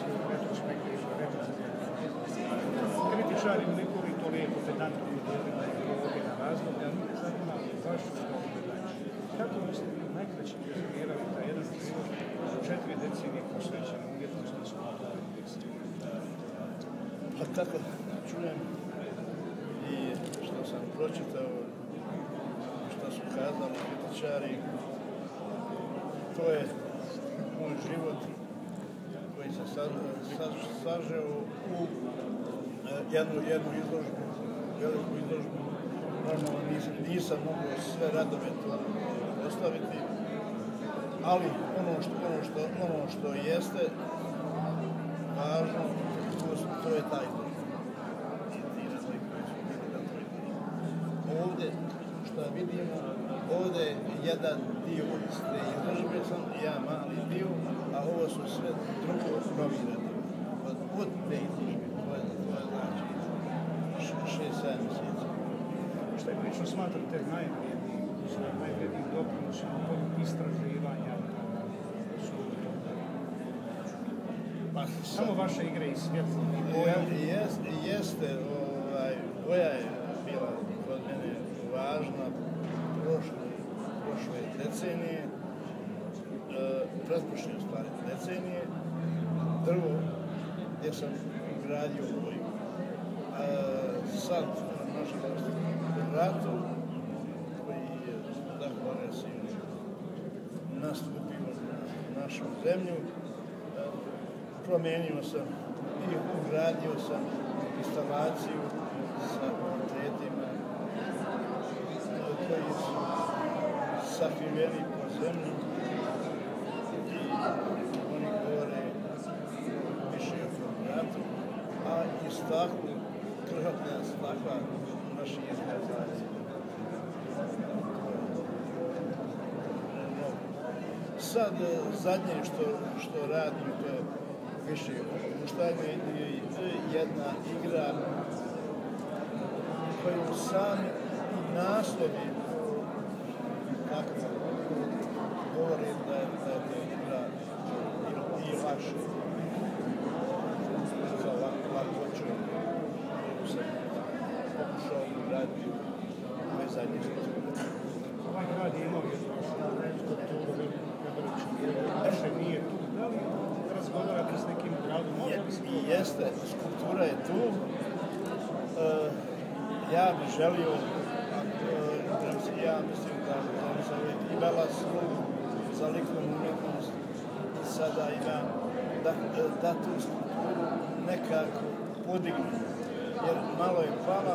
emisiju retrospektivno, kritičari nekoliko to lijepo pedantno podijelili godina razdoblja, ali me zanima vaš gledanje. Kako biste vi najkraće prezentirali taj jedan prilog 4 decenije posvećen umjetnosti i skulpturi i tekstilu? Pa tako čujem i što sam pročitao, što su kazali kritičari, to je moj život koji se sažeo u jednu izložbu, veliku izložbu. Normalno nisam mogao sve radove to postaviti, ali ono što jeste važno, to je taj izložba. I ti radovi koji su bili na toj izložbi. Ovdje, što vidimo, ovdje je jedan dio iz te izložbe, sam ja mali dio, a ovo su sve drugo novi radovi. Od te izložbe, to je znači 6-7 mjeseci. Šta je lično smatrate najvrednijim doprinosom tog istraživanja skulptura? Samo vaše igre i svjetlo i boja? Jeste, boja je bila kod mene važna prošle decenije, pretprošle stvari decenije. Drvo, gdje sam gradio boju. Sad, nažalost, u ratu, koji je tako agresivno nastupio na našu zemlju, promijenio sam i ugradio sam instalaciju sa portretima koji su sakriveni po zemlji i oni govore više o tom ratu, a istaknu krhotna stakla naših instalacija. Sad zadnje što radim, to je više opuštanje i jedna igra koju sami i naslovi kako govore da je to igra i lakše za lakoću koju sam pokušao uraditi ove zadnje skulpture. Ovaj grad je imao jednu skulpturu više nije tu. Da li razgovarate s nekim gradom? Jeste, skulptura je tu. Ja bih želio, ja mislim da sam imala sluhu za likovnu umjetnost i sada imam da tu skulpturu nekako podignu, jer malo je pala.